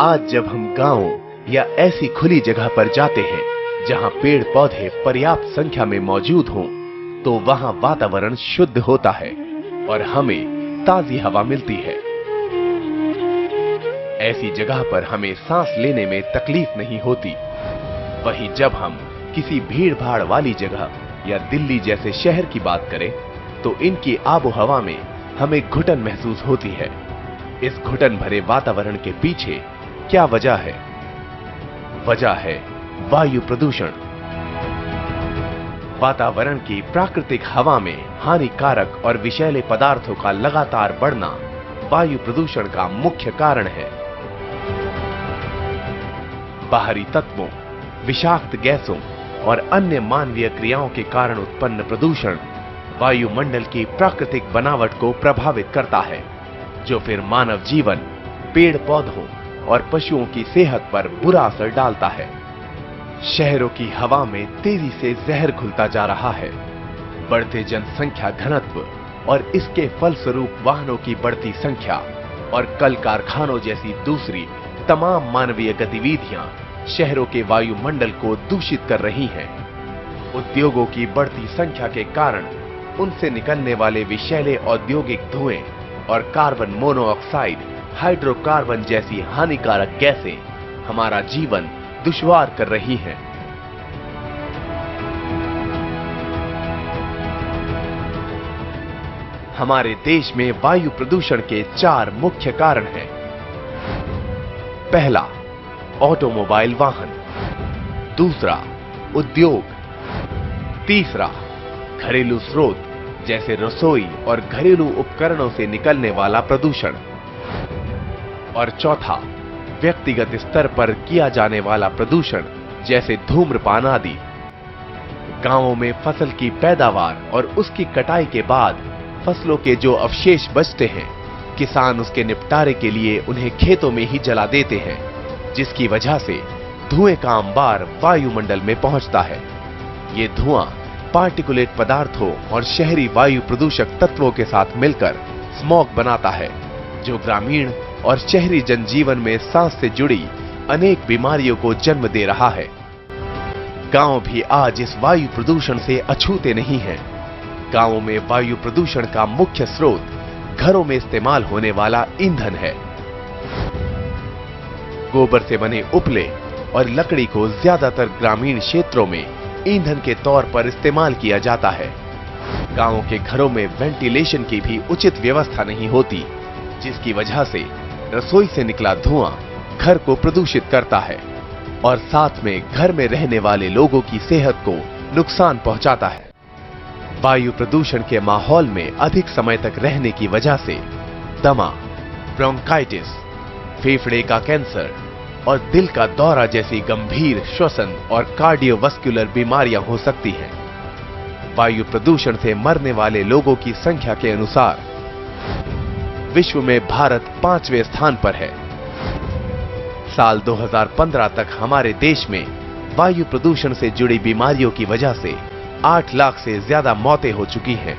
आज जब हम गांवों या ऐसी खुली जगह पर जाते हैं जहां पेड़ पौधे पर्याप्त संख्या में मौजूद हों, तो वहां वातावरण शुद्ध होता है और हमें ताजी हवा मिलती है। ऐसी जगह पर हमें सांस लेने में तकलीफ नहीं होती। वहीं जब हम किसी भीड़ भाड़ वाली जगह या दिल्ली जैसे शहर की बात करें, तो इनकी आबोहवा में हमें घुटन महसूस होती है। इस घुटन भरे वातावरण के पीछे क्या वजह है? वजह है वायु प्रदूषण। वातावरण की प्राकृतिक हवा में हानिकारक और विषैले पदार्थों का लगातार बढ़ना वायु प्रदूषण का मुख्य कारण है। बाहरी तत्वों, विषाक्त गैसों और अन्य मानवीय क्रियाओं के कारण उत्पन्न प्रदूषण वायुमंडल की प्राकृतिक बनावट को प्रभावित करता है, जो फिर मानव जीवन, पेड़ पौधों और पशुओं की सेहत पर बुरा असर डालता है। शहरों की हवा में तेजी से जहर घुलता जा रहा है। बढ़ते जनसंख्या घनत्व और इसके फलस्वरूप वाहनों की बढ़ती संख्या और कल कारखानों जैसी दूसरी तमाम मानवीय गतिविधियां शहरों के वायुमंडल को दूषित कर रही हैं। उद्योगों की बढ़ती संख्या के कारण उनसे निकलने वाले विषैले औद्योगिक धुएं और कार्बन मोनोऑक्साइड, हाइड्रोकार्बन जैसी हानिकारक गैसें हमारा जीवन दुश्वार कर रही हैं। हमारे देश में वायु प्रदूषण के 4 मुख्य कारण हैं। पहला, ऑटोमोबाइल वाहन। दूसरा, उद्योग। तीसरा, घरेलू स्रोत जैसे रसोई और घरेलू उपकरणों से निकलने वाला प्रदूषण। और चौथा, व्यक्तिगत स्तर पर किया जाने वाला प्रदूषण जैसे धूम्रपान आदि। गांवों में फसल की पैदावार और उसकी कटाई के बाद फसलों के जो अवशेष बचते हैं, किसान उसके निपटारे के लिए उन्हें खेतों में ही जला देते हैं, जिसकी वजह से धुएं का अंबार वायुमंडल में पहुंचता है। ये धुआं पार्टिकुलेट पदार्थों और शहरी वायु प्रदूषक तत्वों के साथ मिलकर स्मॉग बनाता है, जो ग्रामीण और शहरी जनजीवन में सांस से जुड़ी अनेक बीमारियों को जन्म दे रहा है। गांव भी आज इस वायु प्रदूषण से अछूते नहीं हैं। गांवों में वायु प्रदूषण का मुख्य स्रोत घरों में इस्तेमाल होने वाला ईंधन है। गोबर से बने उपले और लकड़ी को ज्यादातर ग्रामीण क्षेत्रों में ईंधन के तौर पर इस्तेमाल किया जाता है। गांवों के घरों में वेंटिलेशन की भी उचित व्यवस्था नहीं होती, जिसकी वजह से रसोई से निकला धुआं घर को प्रदूषित करता है और साथ में घर में रहने वाले लोगों की सेहत को नुकसान पहुंचाता है। वायु प्रदूषण के माहौल में अधिक समय तक रहने की वजह से दमा, ब्रोंकाइटिस, फेफड़े का कैंसर और दिल का दौरा जैसी गंभीर श्वसन और कार्डियोवास्कुलर बीमारियां हो सकती हैं। वायु प्रदूषण से मरने वाले लोगों की संख्या के अनुसार विश्व में भारत 5वें स्थान पर है। साल 2015 तक हमारे देश में वायु प्रदूषण से जुड़ी बीमारियों की वजह से 8 लाख से ज्यादा मौतें हो चुकी हैं।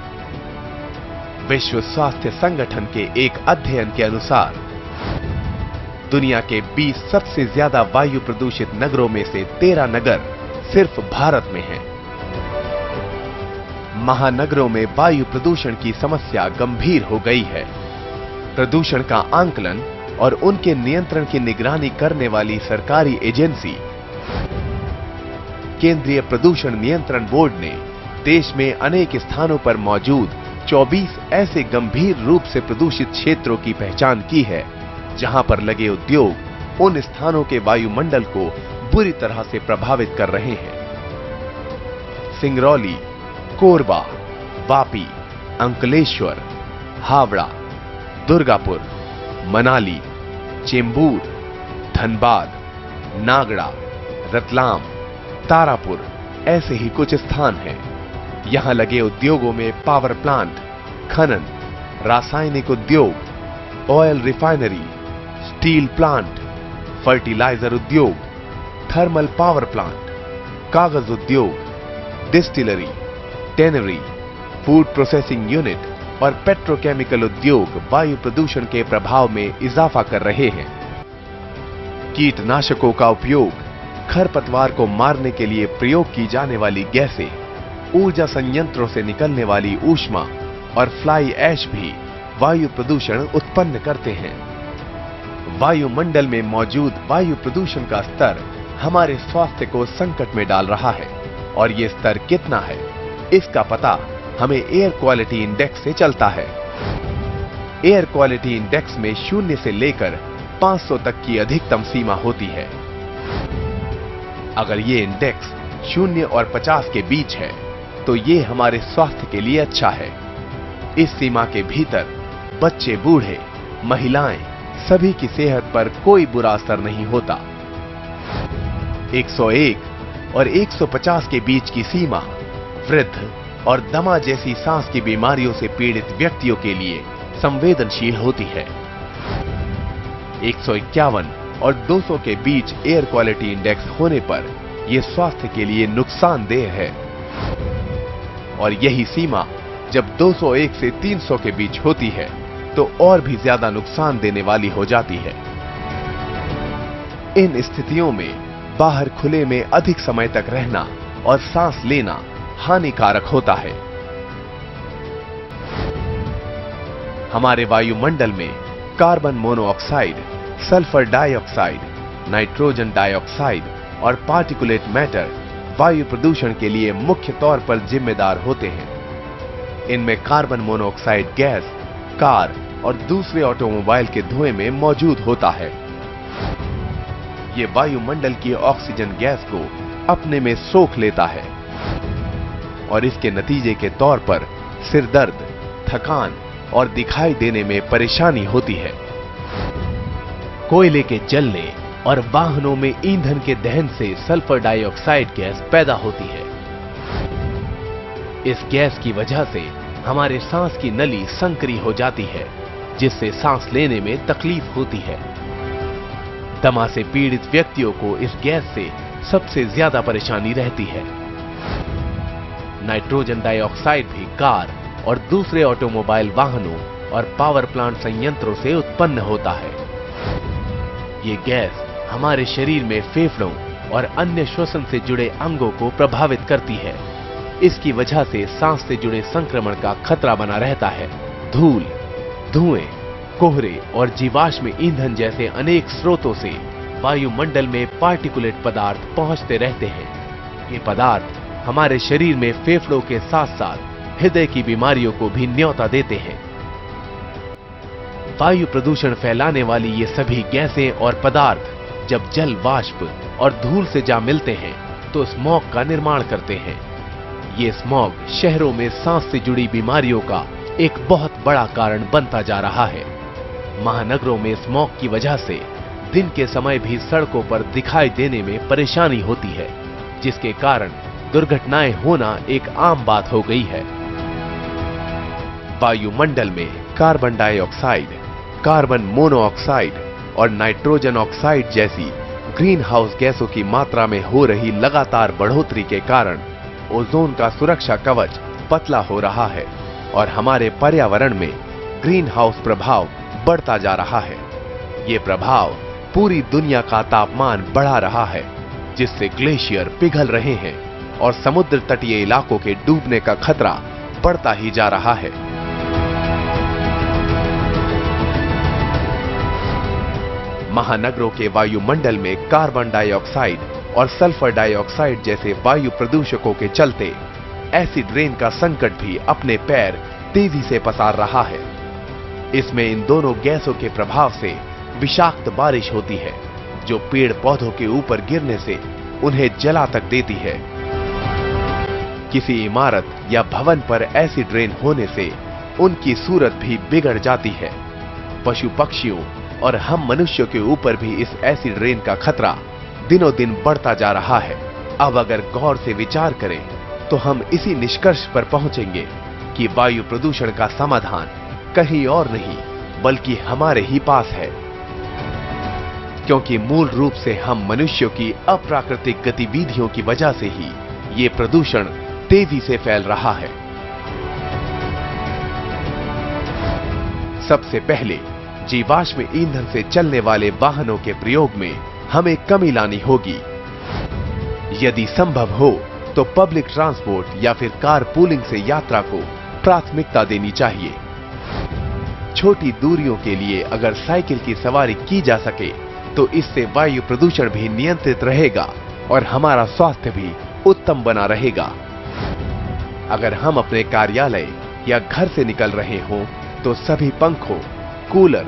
विश्व स्वास्थ्य संगठन के एक अध्ययन के अनुसार दुनिया के 20 सबसे ज्यादा वायु प्रदूषित नगरों में से 13 नगर सिर्फ भारत में हैं। महानगरों में वायु प्रदूषण की समस्या गंभीर हो गई है। प्रदूषण का आंकलन और उनके नियंत्रण की निगरानी करने वाली सरकारी एजेंसी केंद्रीय प्रदूषण नियंत्रण बोर्ड ने देश में अनेक स्थानों पर मौजूद 24 ऐसे गंभीर रूप से प्रदूषित क्षेत्रों की पहचान की है, जहां पर लगे उद्योग उन स्थानों के वायुमंडल को बुरी तरह से प्रभावित कर रहे हैं। सिंगरौली, कोरबा, वापी, अंकलेश्वर, हावड़ा, दुर्गापुर, मनाली, चेंबूर, धनबाद, नागड़ा, रतलाम, तारापुर ऐसे ही कुछ स्थान हैं। यहां लगे उद्योगों में पावर प्लांट, खनन, रासायनिक उद्योग, oil refinery, steel plant, fertiliser उद्योग, थर्मल पावर प्लांट, कागज उद्योग, distillery, tannery, food processing unit और पेट्रोकेमिकल उद्योग वायु प्रदूषण के प्रभाव में इजाफा कर रहे हैं। कीटनाशकों का उपयोग, खरपतवार को मारने के लिए प्रयोग की जाने वाली गैसें, ऊर्जा संयंत्रों से निकलने वाली ऊष्मा और फ्लाई ऐश भी वायु प्रदूषण उत्पन्न करते हैं। वायुमंडल में मौजूद वायु प्रदूषण का स्तर हमारे स्वास्थ्य को संकट में डाल रहा है और ये स्तर कितना है, इसका पता हमें एयर क्वालिटी इंडेक्स से चलता है। एयर क्वालिटी इंडेक्स में 0 से लेकर 500 तक की अधिकतम सीमा होती है। अगर ये इंडेक्स 0 और 50 के बीच है तो ये हमारे स्वास्थ्य के लिए अच्छा है। इस सीमा के भीतर बच्चे, बूढ़े, महिलाएं सभी की सेहत पर कोई बुरा असर नहीं होता। 101 और 150 के बीच की सीमा वृद्ध और दमा जैसी सांस की बीमारियों से पीड़ित व्यक्तियों के लिए संवेदनशील होती है। 151 और 200 के बीच एयर क्वालिटी इंडेक्स होने पर यह स्वास्थ्य के लिए नुकसानदेह है और यही सीमा जब 201 से 300 के बीच होती है तो और भी ज्यादा नुकसान देने वाली हो जाती है। इन स्थितियों में बाहर खुले में अधिक समय तक रहना और सांस लेना हानिकारक होता है। हमारे वायुमंडल में carbon monoxide, sulphur dioxide, nitrogen dioxide और पार्टिकुलेट मैटर वायु प्रदूषण के लिए मुख्य तौर पर जिम्मेदार होते हैं। इनमें कार्बन मोनोऑक्साइड गैस कार और दूसरे ऑटोमोबाइल के धुएं में मौजूद होता है। ये वायुमंडल की ऑक्सीजन गैस को अपने में सोख लेता है और इसके नतीजे के तौर पर सिर दर्द, थकान और दिखाई देने में परेशानी होती है। कोयले के जलने और वाहनों में ईंधन के दहन से सल्फर डाइऑक्साइड गैस पैदा होती है। इस गैस की वजह से हमारे सांस की नली संकरी हो जाती है, जिससे सांस लेने में तकलीफ होती है। दमा से पीड़ित व्यक्तियों को इस गैस से सबसे ज्यादा परेशानी रहती है। नाइट्रोजन डाइऑक्साइड भी कार और दूसरे ऑटोमोबाइल वाहनों और पावर प्लांट संयंत्रों से उत्पन्न होता है। ये गैस हमारे शरीर में फेफड़ों और अन्य श्वसन से जुड़े अंगों को प्रभावित करती है। इसकी वजह से सांस से जुड़े संक्रमण का खतरा बना रहता है। धूल, धुएं, कोहरे और जीवाश्म ईंधन जैसे अनेक स्रोतों से वायुमंडल में पार्टिकुलेट पदार्थ पहुंचते रहते हैं। ये पदार्थ हमारे शरीर में फेफड़ों के साथ साथ हृदय की बीमारियों को भी न्योता देते हैं। वायु प्रदूषण फैलाने वाली ये सभी गैसें और पदार्थ जब जल वाष्प और धूल से जा मिलते हैं तो स्मॉग का निर्माण करते हैं। ये स्मॉग शहरों में सांस से जुड़ी बीमारियों का एक बहुत बड़ा कारण बनता जा रहा है। महानगरों में स्मॉग की वजह से दिन के समय भी सड़कों पर दिखाई देने में परेशानी होती है, जिसके कारण दुर्घटनाएं होना एक आम बात हो गई है। वायुमंडल में कार्बन डाइऑक्साइड, कार्बन मोनोऑक्साइड और नाइट्रोजन ऑक्साइड जैसी ग्रीन हाउस गैसों की मात्रा में हो रही लगातार बढ़ोतरी के कारण ओजोन का सुरक्षा कवच पतला हो रहा है और हमारे पर्यावरण में ग्रीन हाउस प्रभाव बढ़ता जा रहा है। ये प्रभाव पूरी दुनिया का तापमान बढ़ा रहा है, जिससे ग्लेशियर पिघल रहे हैं और समुद्र तटीय इलाकों के डूबने का खतरा बढ़ता ही जा रहा है। महानगरों के वायुमंडल में कार्बन डाइऑक्साइड और सल्फर डाइऑक्साइड जैसे वायु प्रदूषकों के चलते एसिड रेन का संकट भी अपने पैर तेजी से पसार रहा है। इसमें इन दोनों गैसों के प्रभाव से विषाक्त बारिश होती है, जो पेड़ पौधों के ऊपर गिरने से उन्हें जला तक देती है। किसी इमारत या भवन पर एसिड रेन होने से उनकी सूरत भी बिगड़ जाती है। पशु पक्षियों और हम मनुष्यों के ऊपर भी इस एसिड रेन का खतरा दिनों दिन बढ़ता जा रहा है। अब अगर गौर से विचार करें तो हम इसी निष्कर्ष पर पहुंचेंगे कि वायु प्रदूषण का समाधान कहीं और नहीं बल्कि हमारे ही पास है, क्योंकि मूल रूप से हम मनुष्यों की अप्राकृतिक गतिविधियों की वजह से ही ये प्रदूषण तेजी से फैल रहा है। सबसे पहले जीवाश्म ईंधन से चलने वाले वाहनों के प्रयोग में हमें कमी लानी होगी। यदि संभव हो तो पब्लिक ट्रांसपोर्ट या फिर कार पूलिंग से यात्रा को प्राथमिकता देनी चाहिए। छोटी दूरियों के लिए अगर साइकिल की सवारी की जा सके तो इससे वायु प्रदूषण भी नियंत्रित रहेगा और हमारा स्वास्थ्य भी उत्तम बना रहेगा। अगर हम अपने कार्यालय या घर से निकल रहे हों तो सभी पंखों, कूलर,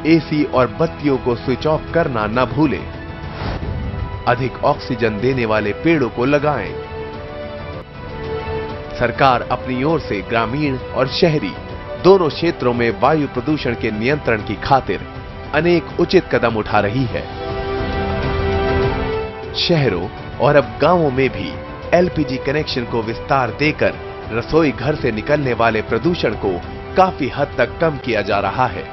एसी और बत्तियों को स्विच ऑफ करना न भूलें। अधिक ऑक्सीजन देने वाले पेड़ों को लगाएं। सरकार अपनी ओर से ग्रामीण और शहरी दोनों क्षेत्रों में वायु प्रदूषण के नियंत्रण की खातिर अनेक उचित कदम उठा रही है। शहरों और अब गांवों में भी एलपीजी कनेक्शन को विस्तार देकर रसोई घर से निकलने वाले प्रदूषण को काफी हद तक कम किया जा रहा है।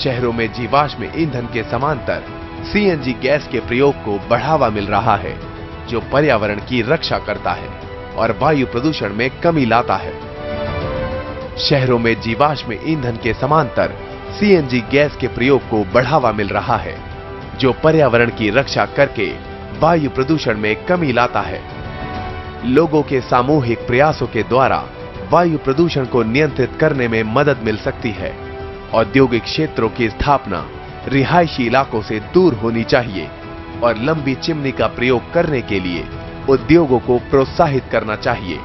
शहरों में जीवाश्म ईंधन के समांतर सीएनजी गैस के प्रयोग को बढ़ावा मिल रहा है, जो पर्यावरण की रक्षा करता है और वायु प्रदूषण में कमी लाता है। शहरों में जीवाश्म ईंधन के समांतर सीएनजी गैस के प्रयोग को बढ़ावा मिल रहा है, जो पर्यावरण की रक्षा करके वायु प्रदूषण में कमी लाता है। लोगों के सामूहिक प्रयासों के द्वारा वायु प्रदूषण को नियंत्रित करने में मदद मिल सकती है। औद्योगिक क्षेत्रों की स्थापना रिहायशी इलाकों से दूर होनी चाहिए और लंबी चिमनी का प्रयोग करने के लिए उद्योगों को प्रोत्साहित करना चाहिए।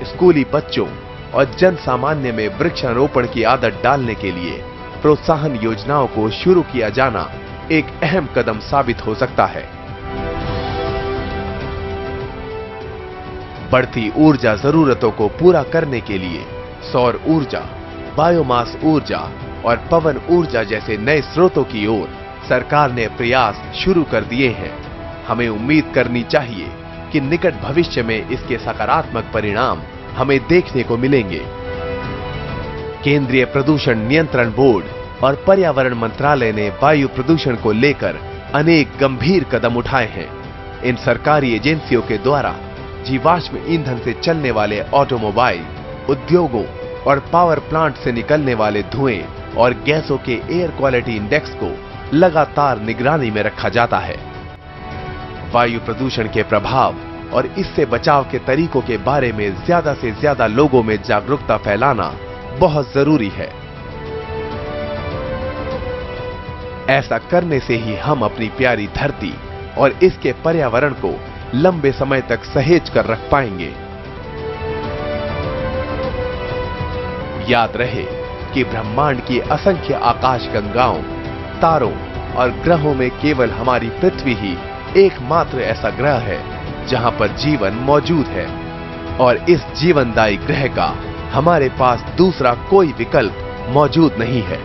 स्कूली बच्चों और जन सामान्य में वृक्षारोपण की आदत डालने के लिए प्रोत्साहन योजनाओं को शुरू किया जाना एक अहम कदम साबित हो सकता है। बढ़ती ऊर्जा जरूरतों को पूरा करने के लिए सौर ऊर्जा, बायोमास ऊर्जा और पवन ऊर्जा जैसे नए स्रोतों की ओर सरकार ने प्रयास शुरू कर दिए हैं। हमें उम्मीद करनी चाहिए कि निकट भविष्य में इसके सकारात्मक परिणाम हमें देखने को मिलेंगे। केंद्रीय प्रदूषण नियंत्रण बोर्ड और पर्यावरण मंत्रालय ने वायु प्रदूषण को लेकर अनेक गंभीर कदम उठाए हैं। इन सरकारी एजेंसियों के द्वारा जीवाश्म ईंधन से चलने वाले ऑटोमोबाइल, उद्योगों और पावर प्लांट से निकलने वाले धुएं और गैसों के एयर क्वालिटी इंडेक्स को लगातार निगरानी में रखा जाता है। वायु प्रदूषण के प्रभाव और इससे बचाव के तरीकों के बारे में ज्यादा से ज्यादा लोगों में जागरूकता फैलाना बहुत जरूरी है। ऐसा करने से ही हम अपनी प्यारी धरती और इसके पर्यावरण को लंबे समय तक सहेज कर रख पाएंगे। याद रहे कि ब्रह्मांड की असंख्य आकाशगंगाओं, तारों और ग्रहों में केवल हमारी पृथ्वी ही एकमात्र ऐसा ग्रह है जहां पर जीवन मौजूद है और इस जीवनदायी ग्रह का हमारे पास दूसरा कोई विकल्प मौजूद नहीं है।